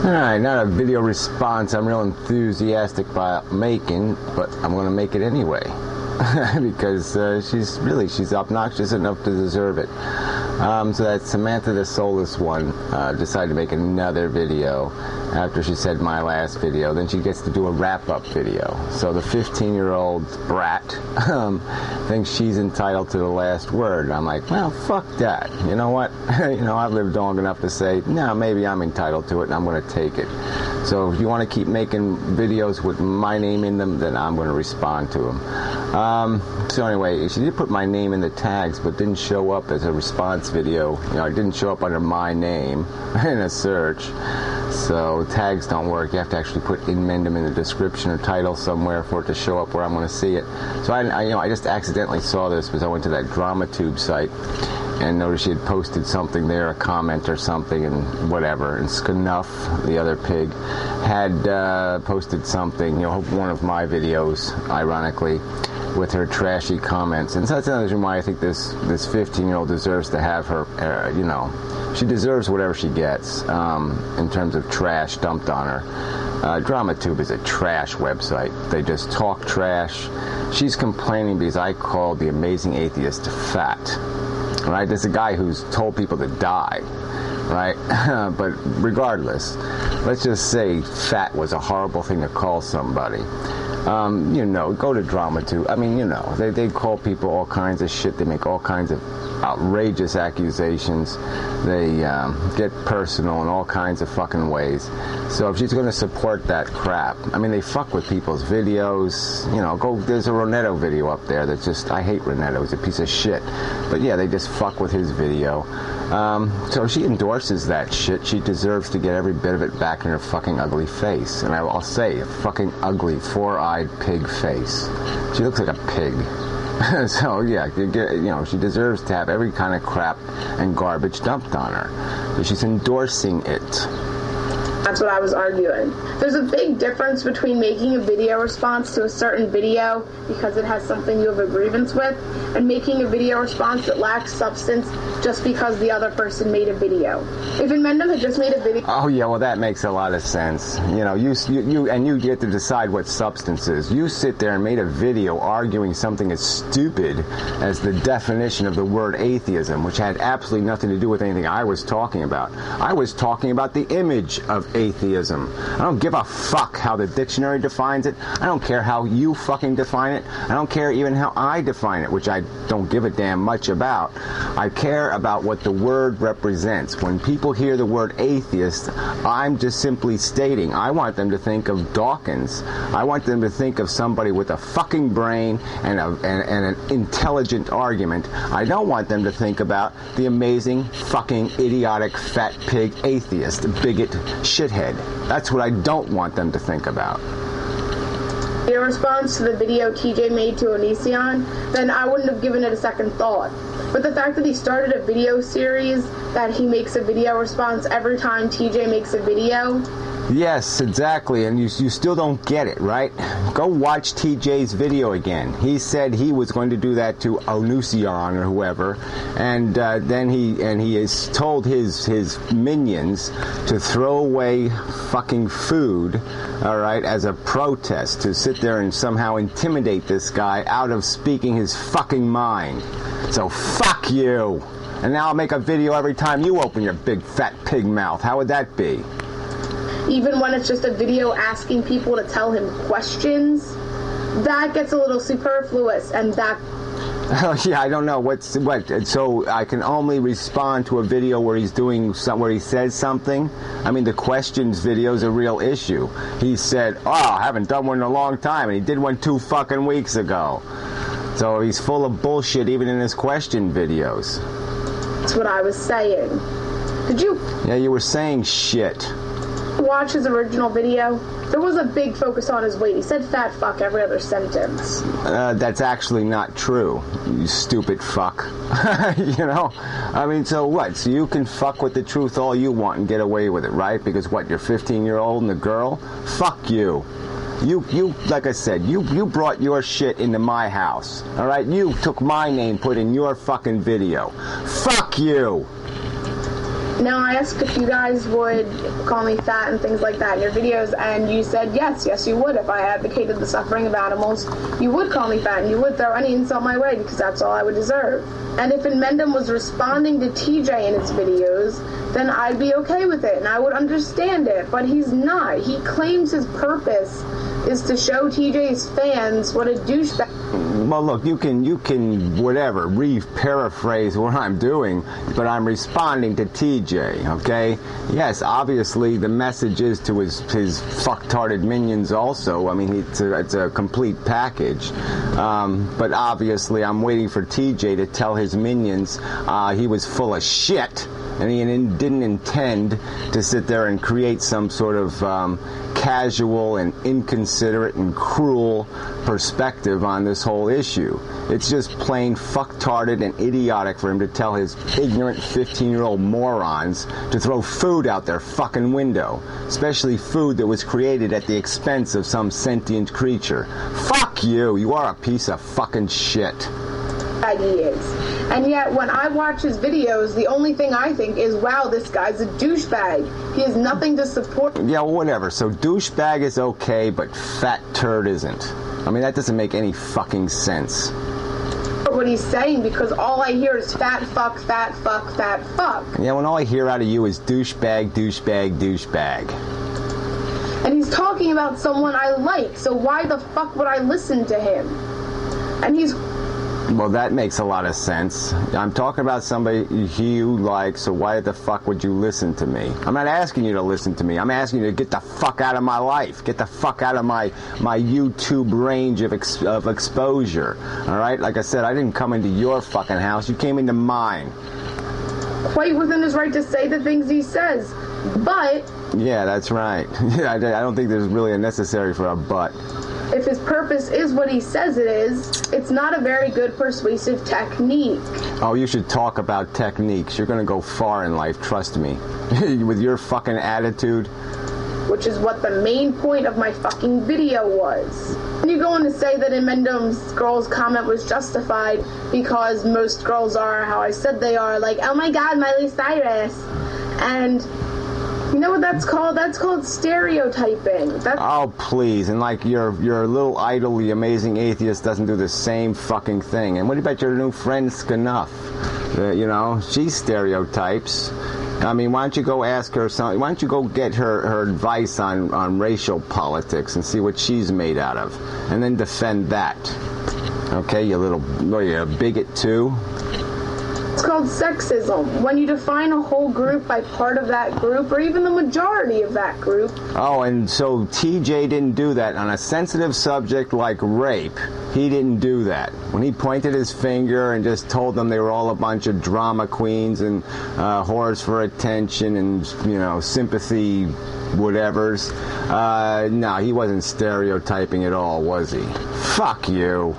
Alright, not a video response I'm real enthusiastic about making, but I'm going to make it anyway. Because she's obnoxious enough to deserve it. So that Samantha the Soulless one decided to make another video after she said my last video. Then she gets to do a wrap-up video. So the 15-year-old brat thinks she's entitled to the last word. I'm like, well, fuck that. You know what? I've lived long enough to say, no, maybe I'm entitled to it, and I'm going to take it. So if you want to keep making videos with my name in them, then I'm going to respond to them. So anyway, she did put my name in the tags, but didn't show up as a response video. It didn't show up under my name in a search. So tags don't work. You have to actually put Inmendum in the description or title somewhere for it to show up where I'm going to see it. So I just accidentally saw this because I went to that DramaTube site and noticed she had posted something there, a comment or something, and whatever. And Snuff, the other pig, had posted something, one of my videos, ironically, with her trashy comments. And so that's another reason why I think this 15-year-old deserves to have her, she deserves whatever she gets in terms of trash dumped on her. DramaTube is a trash website. They just talk trash. She's complaining because I called the amazing atheist fat. Right? There's a guy who's told people to die. Right? But regardless, let's just say fat was a horrible thing to call somebody. Go to DramaTube. They call people all kinds of shit. They make all kinds of outrageous accusations. They get personal in all kinds of fucking ways. So if she's going to support that crap, they fuck with people's videos. There's a Ronetto video up there that's just, I hate Ronetto. He's a piece of shit. But yeah, they just fuck with his video. So if she endorses that shit, she deserves to get every bit of it back in her fucking ugly face. And I'll say, a fucking ugly, four-eyed pig face. She looks like a pig. So yeah, she deserves to have every kind of crap and garbage dumped on her. But she's endorsing it. That's what I was arguing. There's a big difference between making a video response to a certain video because it has something you have a grievance with, and making a video response that lacks substance just because the other person made a video. If Inmendum had just made a video... Oh yeah, well that makes a lot of sense. You get to decide what substance is. You sit there and made a video arguing something as stupid as the definition of the word atheism, which had absolutely nothing to do with anything I was talking about. I was talking about the image of atheism. I don't give a fuck how the dictionary defines it. I don't care how you fucking define it. I don't care even how I define it, which I don't give a damn much about. I care about what the word represents. When people hear the word atheist, I'm just simply stating, I want them to think of Dawkins. I want them to think of somebody with a fucking brain and an intelligent argument. I don't want them to think about the amazing fucking idiotic fat pig atheist, bigot, shithead. That's what I don't want them to think about. In response to the video TJ made to Obnoxiea, then I wouldn't have given it a second thought. But the fact that he started a video series that he makes a video response every time TJ makes a video... Yes, exactly, and you still don't get it, right? Go watch TJ's video again. He said he was going to do that to Obnoxiea or whoever, and then he has told his minions to throw away fucking food, all right, as a protest, to sit there and somehow intimidate this guy out of speaking his fucking mind. So fuck you! And now I'll make a video every time you open your big fat pig mouth. How would that be? Even when it's just a video asking people to tell him questions, that gets a little superfluous, and that... Yeah, I don't know what. So I can only respond to a video where he's doing where he says something. The questions video is a real issue. He said, "Oh, I haven't done one in a long time," and he did one 2 fucking weeks ago. So he's full of bullshit even in his question videos. That's what I was saying. Did you? Yeah, you were saying shit. Watch his original video. There was a big focus on his weight. He said fat fuck every other sentence. That's actually not true, you stupid fuck. So what? So you can fuck with the truth all you want and get away with it, right? Because what, you're 15-year-old and a girl? Fuck you. You, like I said, you brought your shit into my house, all right? You took my name, put in your fucking video. Fuck you. Now, I asked if you guys would call me fat and things like that in your videos, and you said yes, you would. If I advocated the suffering of animals, you would call me fat, and you would throw any insult my way, because that's all I would deserve. And if Inmendum was responding to TJ in his videos, then I'd be okay with it, and I would understand it, but he's not. He claims his purpose is to show TJ's fans what a douchebag. Well, look, you can whatever, paraphrase what I'm doing, but I'm responding to TJ, okay? Yes, obviously the message is to his fucktarded minions also. I mean, it's a complete package. But obviously I'm waiting for TJ to tell his minions he was full of shit, and he didn't intend to sit there and create some sort of casual and inconsiderate and cruel perspective on this whole issue. It's just plain fucktarded and idiotic for him to tell his ignorant 15-year-old morons to throw food out their fucking window, especially food that was created at the expense of some sentient creature. Fuck you! You are a piece of fucking shit. He is. And yet, when I watch his videos, the only thing I think is, wow, this guy's a douchebag. He has nothing to support. Yeah, well, whatever. So douchebag is okay, but fat turd isn't. I mean, that doesn't make any fucking sense. What he's saying, because all I hear is fat fuck, fat fuck, fat fuck. Yeah, when all I hear out of you is douchebag, douchebag, douchebag. And he's talking about someone I like, so why the fuck would I listen to him? And he's... Well, that makes a lot of sense. I'm talking about somebody you like, so why the fuck would you listen to me? I'm not asking you to listen to me. I'm asking you to get the fuck out of my life. Get the fuck out of my YouTube range of exposure. All right? Like I said, I didn't come into your fucking house. You came into mine. Quite within his right to say the things he says, but... Yeah, that's right. I don't think there's really a necessary for a but. If his purpose is what he says it is, it's not a very good persuasive technique. Oh, you should talk about techniques. You're going to go far in life, trust me. With your fucking attitude. Which is what the main point of my fucking video was. And you go on to say that Inmendum's girl's comment was justified because most girls are how I said they are, like, oh my god, Miley Cyrus. And... you know what that's called? That's called stereotyping. Oh, please. And like your little idol, the amazing atheist, doesn't do the same fucking thing. And what about your new friend, Skankybigot? You know, she stereotypes. I mean, why don't you go ask her something? Why don't you go get her advice on racial politics and see what she's made out of? And then defend that. Okay, you little... what are you, a bigot too? It's called sexism, when you define a whole group by part of that group, or even the majority of that group. Oh, and so TJ didn't do that on a sensitive subject like rape. He didn't do that. When he pointed his finger and just told them they were all a bunch of drama queens and whores for attention and, you know, sympathy whatevers. No, he wasn't stereotyping at all, was he? Fuck you.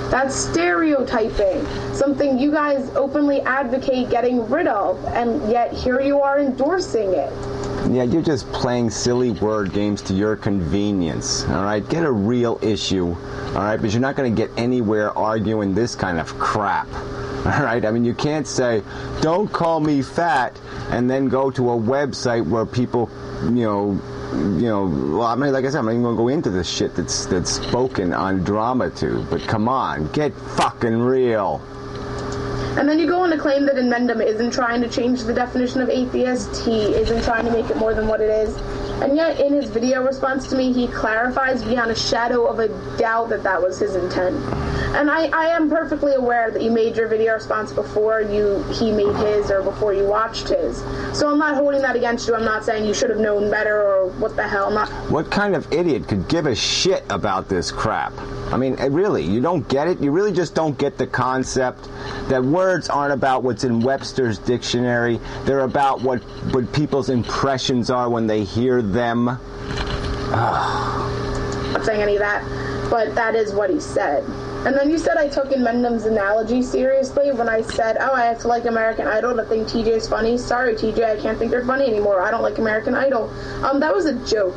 That's stereotyping, something you guys openly advocate getting rid of, and yet here you are endorsing it. Yeah, you're just playing silly word games to your convenience, all right? Get a real issue, all right? But you're not going to get anywhere arguing this kind of crap, all right? I mean, you can't say, don't call me fat, and then go to a website where people, well, I mean, like I said, I'm not even going to go into the shit that's spoken on DramaTube, but come on, get fucking real. And then you go on to claim that Inmendum isn't trying to change the definition of atheist, he isn't trying to make it more than what it is, and yet in his video response to me, he clarifies beyond a shadow of a doubt that that was his intent. And I am perfectly aware that you made your video response before he made his or before you watched his. So I'm not holding that against you. I'm not saying you should have known better or what the hell. What kind of idiot could give a shit about this crap? I mean, really, you don't get it? You really just don't get the concept that words aren't about what's in Webster's dictionary. They're about what people's impressions are when they hear them. I'm not saying any of that, but that is what he said. And then you said I took Inmendum's analogy seriously when I said, oh, I have to like American Idol to think TJ's funny. Sorry, TJ, I can't think you're funny anymore. I don't like American Idol. That was a joke.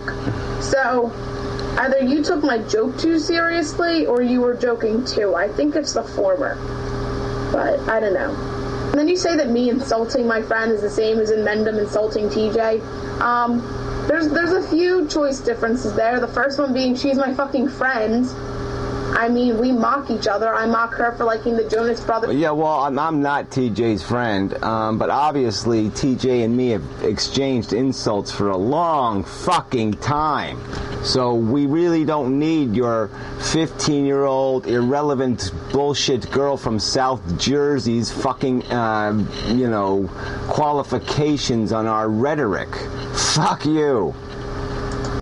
So, either you took my joke too seriously, or you were joking too. I think it's the former. But, I don't know. And then you say that me insulting my friend is the same as Mendham insulting TJ. There's a few choice differences there. The first one being she's my fucking friend. I mean, we mock each other. I mock her for liking the Jonas Brothers. Yeah, well, I'm not TJ's friend, but obviously TJ and me have exchanged insults for a long fucking time. So we really don't need your 15-year-old irrelevant bullshit girl from South Jersey's fucking, qualifications on our rhetoric. Fuck you.